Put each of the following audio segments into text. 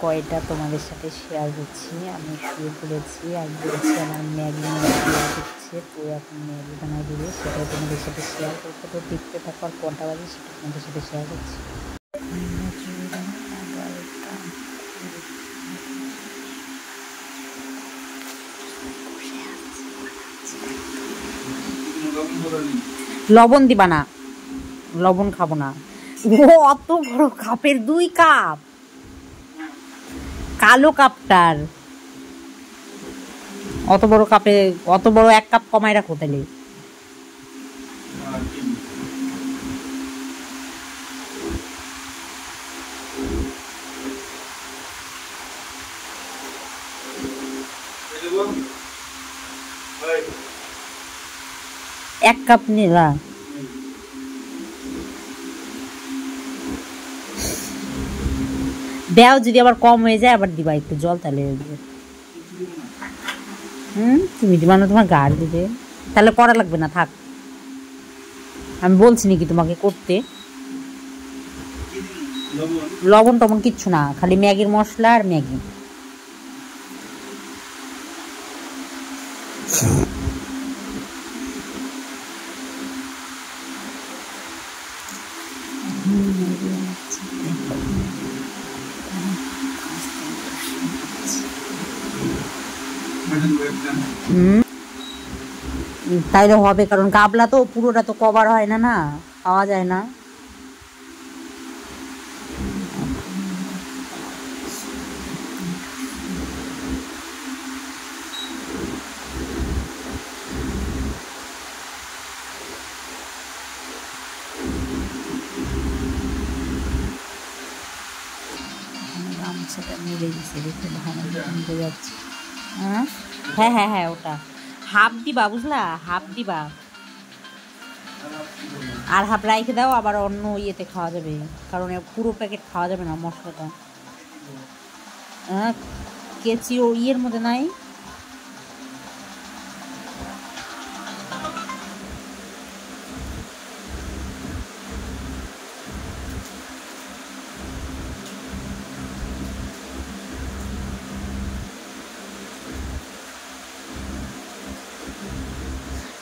কয়টা তোমাদের সাথে শেয়ার করছি। আমি শুয়ে পড়েছি আর বলছি আমার ম্যাগি হচ্ছে, তো এখন ম্যাগি বানাই দিবে, সেটা তোমাদের সাথে শেয়ার করতে, তো দেখতে থাকো আর কটা বাজে সেটা তোমাদের সাথে শেয়ার করছি। লবণ দিবা না, লবণ খাবো না। ও অত বড় কাপের 2 কাপ, কালো কাপটার অত বড় কাপে, অত বড় 1 কাপ কমাই রাখো তাহলে। এক কাপ নিলা, দেও, যদি আবার কম হয়ে যায় আবার দিবা একটু জল, তাহলে তুমি দিবা না, তোমার গাড় দিবে, তাহলে করা লাগবে না, থাক। আমি বলছি নাকি তোমাকে করতে? লবণ টবণ কিচ্ছু না, খালি ম্যাগির মশলা আর ম্যাগি। তাইলে হবে, কারণ গাবলা তো পুরোটা তো কভার হয় না, না পাওয়া যায় না। গামছাটা মিলে গেছে, দেখে ভালো বুঝতে যাচ্ছে। হ্যাঁ হ্যাঁ হ্যাঁ হ্যাঁ, ওটা হাফ দিবা, বুঝলা, হাফ দিবা আর হাফ রাইখে দাও, আবার অন্য ইয়েতে খাওয়া যাবে, কারণ পুরো প্যাকেট খাওয়া যাবে না মশলাটা। হ্যাঁ, কেচি ও ইয়ের মধ্যে নাই।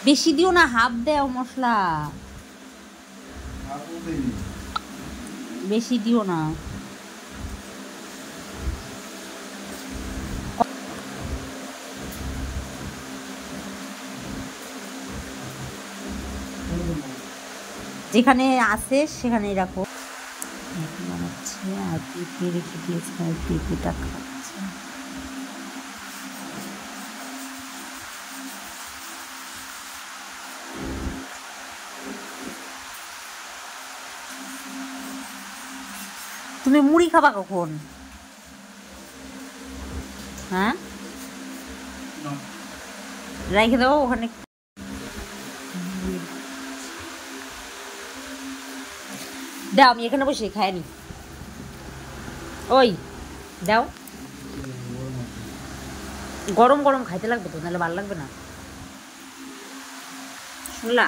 বেশি দিও না, হাফ দেও মশলা, বেশি দিও না। যেখানে আছে সেখানেই রাখো। বানাচ্ছে আর পিঁপড়ে রেখে দিয়েছে, আর পিঁপড়েটা খাচ্ছে। তুমি মুড়ি খাবা কখন? হ্যাঁ, রেখে দাও ওখানে। দাও, আমি এখানে বসে খাইনি। ওই দাও, গরম গরম খাইতে লাগবে তো, নাহলে ভালো লাগবে না, শুনলা?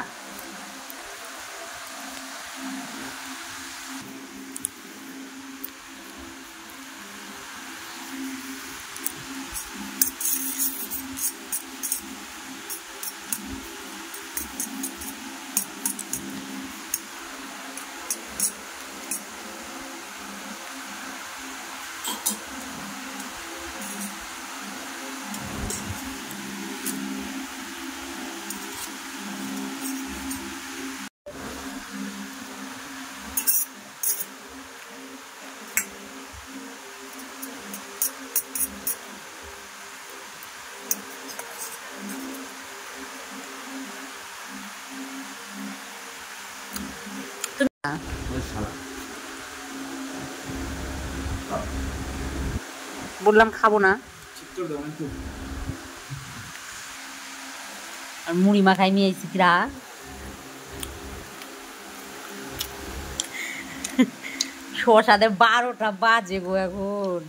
বললাম খাবো না, আর মুড়ি মাখাই নিয়ে এসেছি কিরা। শসাদের 12টা বাজে গো এখন।